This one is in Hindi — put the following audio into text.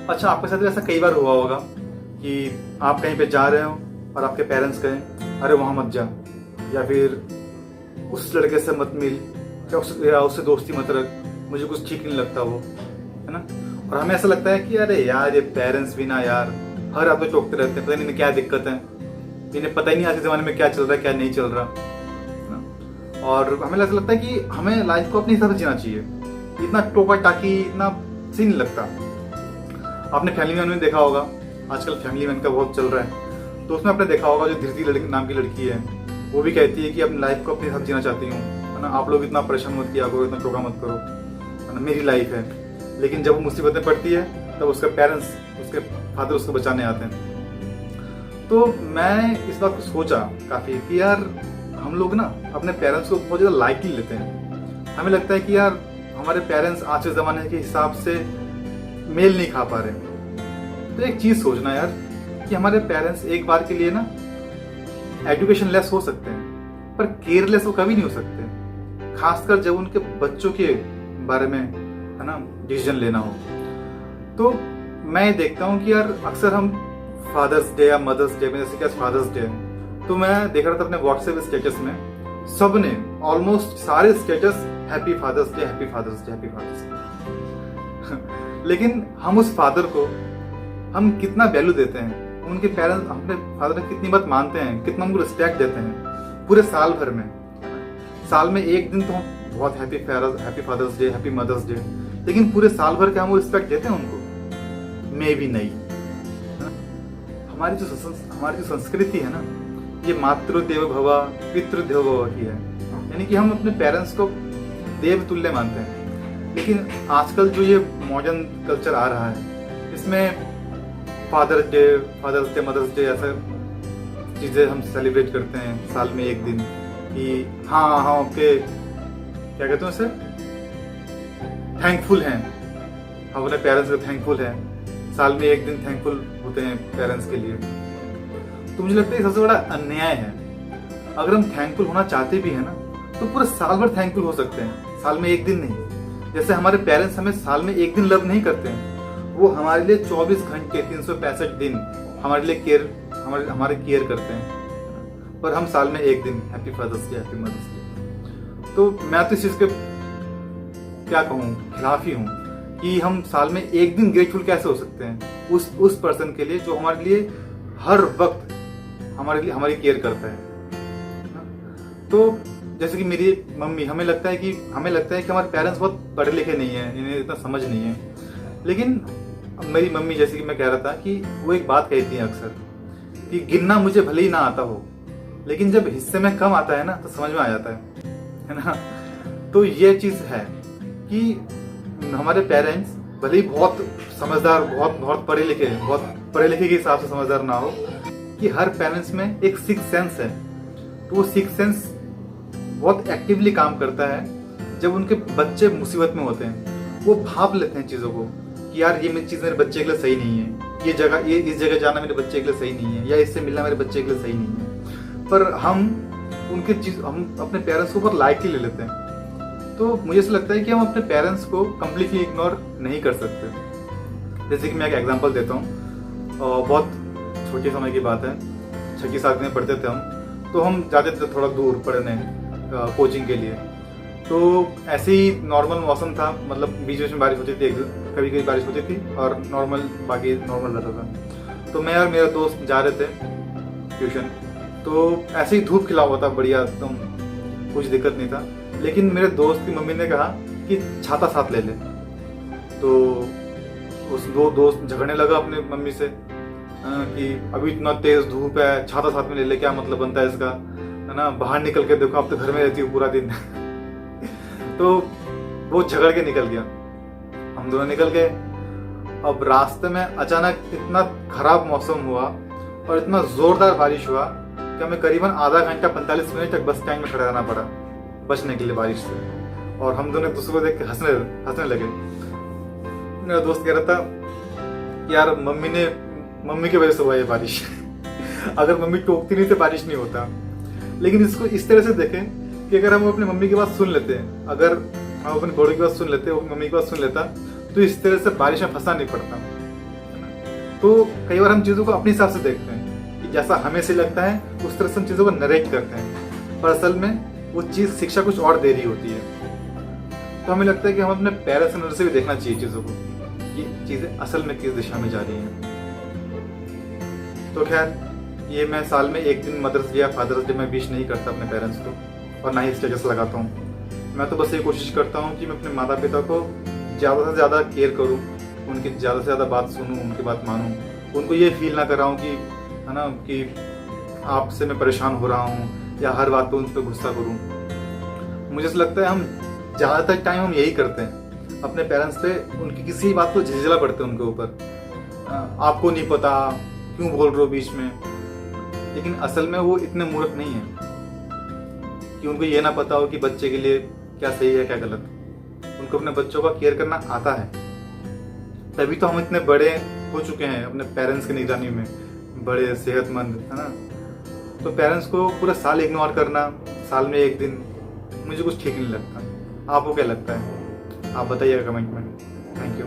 अच्छा, आपके साथ भी ऐसा कई बार हुआ होगा कि आप कहीं पे जा रहे हो और आपके पेरेंट्स कहें अरे वहाँ मत जा, या फिर उस लड़के से मत मिल, या उससे दोस्ती मत रख, मुझे कुछ ठीक नहीं लगता वो, है ना। और हमें ऐसा लगता है कि अरे यार ये पेरेंट्स भी ना यार हर आदमी टोकते रहते हैं, पता नहीं इन्हें क्या दिक्कत है, इन्हें पता ही नहीं आज के ज़माने में क्या चल रहा है क्या नहीं चल रहा, है ना। और हमें ऐसा लगता है कि हमें लाइफ को अपने हिसाब से जीना चाहिए, इतना टोका टाकी इतना सही नहीं लगता। आपने फैमिली मैन में देखा होगा, आजकल फैमिली मैन का बहुत चल रहा है, तो उसमें आपने देखा होगा जो धृति नाम की लड़की है वो भी कहती है कि अपनी लाइफ को अपने हिसाब से जीना चाहती हूँ, है ना। आप लोग इतना परेशान मत किया करो, इतना टोका मत करो, है ना, मेरी लाइफ है। लेकिन जब वो मुसीबतें पड़ती है तब उसके पेरेंट्स, उसके फादर उसको बचाने आते हैं। तो मैं इस बात को सोचा काफ़ी कि यार हम लोग ना अपने पेरेंट्स को बहुत ज़्यादा लाइटली लेते हैं। हमें लगता है कि यार हमारे पेरेंट्स आज के ज़माने के हिसाब से मेल नहीं खा पा रहे। तो एक चीज़ सोचना यार कि हमारे पेरेंट्स एक बार के लिए ना एजुकेशन लेस हो सकते हैं पर केयरलेस वो कभी नहीं हो सकते, खासकर जब उनके बच्चों के बारे में, है ना, डिसीजन लेना हो। तो मैं देखता हूँ कि यार अक्सर हम फादर्स डे या मदर्स डे में, जैसे कि फादर्स डे है, तो मैं देख रहा था अपने व्हाट्सएप स्टेटस में सबने ऑलमोस्ट सारे status happy father's day happy father's day happy father's day. लेकिन हम उस फादर को हम कितना वैल्यू देते हैं, उनके पेरेंट्स अपने फादर ने कितनी बात मानते हैं, कितना उनको रिस्पेक्ट देते हैं पूरे साल भर में। साल में एक दिन तो हम बहुत happy father's day happy mother's day, लेकिन पूरे साल भर के हम वो रिस्पेक्ट देते हैं उनको? मे भी नहीं। हमारी जो संस्कृति है ना, ये मातृदेवो भव पितृदेवो भव की है, यानी कि हम अपने पेरेंट्स को देव तुल्य मानते हैं। लेकिन आजकल जो ये मॉडर्न कल्चर आ रहा है, इसमें फादर्स डे मदर्स डे ऐसा चीज़ें हम सेलिब्रेट करते हैं साल में एक दिन कि हाँ हाँ आपके क्या कहते हैं उसे, थैंकफुल हैं, हम अपने पेरेंट्स को थैंकफुल हैं, साल में एक दिन थैंकफुल होते हैं पेरेंट्स के लिए। तो मुझे लगता है सबसे बड़ा अन्याय है। अगर हम थैंकफुल होना चाहते भी हैं ना तो पूरे साल भर थैंकफुल हो सकते हैं, साल में एक दिन नहीं। जैसे हमारे पेरेंट्स हमें साल में एक दिन लव नहीं करते हैं, वो हमारे लिए 24 घंटे 365 दिन हमारे लिए हमारे केयर करते हैं, पर हम साल में एक दिन happy father's day happy mother's day. तो मैं तो इस चीज़ के क्या कहूँ खिलाफ ही हूँ कि हम साल में एक दिन ग्रेटफुल कैसे हो सकते हैं उस पर्सन के लिए जो हमारे लिए हर वक्त हमारी केयर करता है। तो जैसे कि मेरी मम्मी, हमें लगता है कि हमारे पेरेंट्स बहुत पढ़े लिखे नहीं है, इन्हें इतना समझ नहीं है। लेकिन मेरी मम्मी, जैसे कि मैं कह रहा था, कि वो एक बात कहती है अक्सर कि गिनना मुझे भले ही ना आता हो, लेकिन जब हिस्से में कम आता है ना तो समझ में आ जाता है ना। तो ये चीज़ है कि हमारे पेरेंट्स भले ही बहुत समझदार, बहुत पढ़े लिखे के हिसाब से समझदार ना हो, कि हर पेरेंट्स में एक सिक्स सेंस है। तो वो सिक्स सेंस बहुत एक्टिवली काम करता है जब उनके बच्चे मुसीबत में होते हैं। वो भाप लेते हैं चीज़ों को कि यार ये चीज़ मेरे बच्चे के लिए सही नहीं है, ये इस जगह जाना मेरे बच्चे के लिए सही नहीं है, या इससे मिलना मेरे बच्चे के लिए सही नहीं है। पर हम अपने पेरेंट्स को बहुत लाइटली ले लेते हैं। तो मुझे ऐसा लगता है कि हम अपने पेरेंट्स को कम्प्लीटली इग्नोर नहीं कर सकते। जैसे कि मैं एक एग्जांपल देता हूँ, बहुत छोटे समय की बात है, 6वीं 7वीं में पढ़ते थे हम, तो हम जाते थे थोड़ा दूर पढ़ने कोचिंग के लिए। तो ऐसे ही नॉर्मल मौसम था, मतलब बीच बीच में बारिश होती थी, कभी कभी बारिश होती थी और बाकी नॉर्मल रहता था। तो मैं और मेरा दोस्त जा रहे थे ट्यूशन, तो ऐसे ही धूप खिला हुआ था बढ़िया एकदम, कुछ दिक्कत नहीं था। लेकिन मेरे दोस्त की मम्मी ने कहा कि छाता साथ ले ले। तो उस दो दोस्त झगड़ने लगा अपने मम्मी से कि अभी इतना तेज धूप है, छाता साथ में ले ले, क्या मतलब बनता है इसका, है ना, बाहर निकल के देखो, आप तो घर में रहती हो पूरा दिन। तो वो झगड़ के निकल गया, हम दोनों निकल गए। अब रास्ते में अचानक इतना खराब मौसम हुआ और इतना जोरदार बारिश हुआ कि हमें करीबन आधा घंटा 45 मिनट तक बस स्टैंड में खड़ा रहना पड़ा बचने के लिए बारिश से। और हम दोनों दूसरे को देख के हंसने लगे। मेरा दोस्त कह रहा था यार मम्मी की वजह से हुआ ये बारिश। अगर मम्मी टोकती नहीं तो बारिश नहीं होता। लेकिन इसको इस तरह से देखें कि अगर हम अपनी मम्मी की बात सुन लेते हैं, अगर हम अपने बड़ों की बात सुन लेते, मम्मी की बात सुन लेता, तो इस तरह से बारिश में फंसा नहीं पड़ता, तो कई बार हम चीज़ों को अपने हिसाब से देखते हैं कि जैसा हमें सही लगता है उस तरह से हम चीज़ों को नरेट करते हैं, पर असल में वो चीज़ शिक्षा कुछ और दे रही होती है। तो हमें लगता है कि हम अपने पेरेंट्स की नज़र से भी देखना चाहिए चीज़ों को कि चीज़ें असल में किस दिशा में जा रही हैं। तो खैर, ये मैं साल में एक दिन मदर्स डे या फादर्स डे में विश नहीं करता अपने पेरेंट्स को, और ना ही स्टेटस लगाता हूँ। मैं तो बस ये कोशिश करता हूँ कि मैं अपने माता पिता को ज़्यादा से ज़्यादा केयर करूँ, उनकी ज़्यादा से ज़्यादा बात सुनूँ, उनकी बात मानूँ, उनको ये फील ना कराऊँ कि है ना कि आपसे मैं परेशान हो रहा हूँ या हर बात पे उन पर गुस्सा करूँ। मुझे ऐसा लगता है हम ज़्यादातर टाइम हम यही करते हैं अपने पेरेंट्स पे, उनकी किसी बात को झिझला पड़ते हैं उनके ऊपर, आपको नहीं पता क्यों बोल रहे हो बीच में। लेकिन असल में वो इतने मूर्ख नहीं है कि उनको ये ना पता हो कि बच्चे के लिए क्या सही है क्या गलत। उनको अपने बच्चों का केयर करना आता है, तभी तो हम इतने बड़े हो चुके हैं अपने पेरेंट्स की निगरानी में, बड़े सेहतमंद, है ना। तो पेरेंट्स को पूरा साल इग्नोर करना, साल में एक दिन, मुझे कुछ ठीक नहीं लगता। आपको क्या लगता है? आप बताइएगा कमेंट में। Thank you.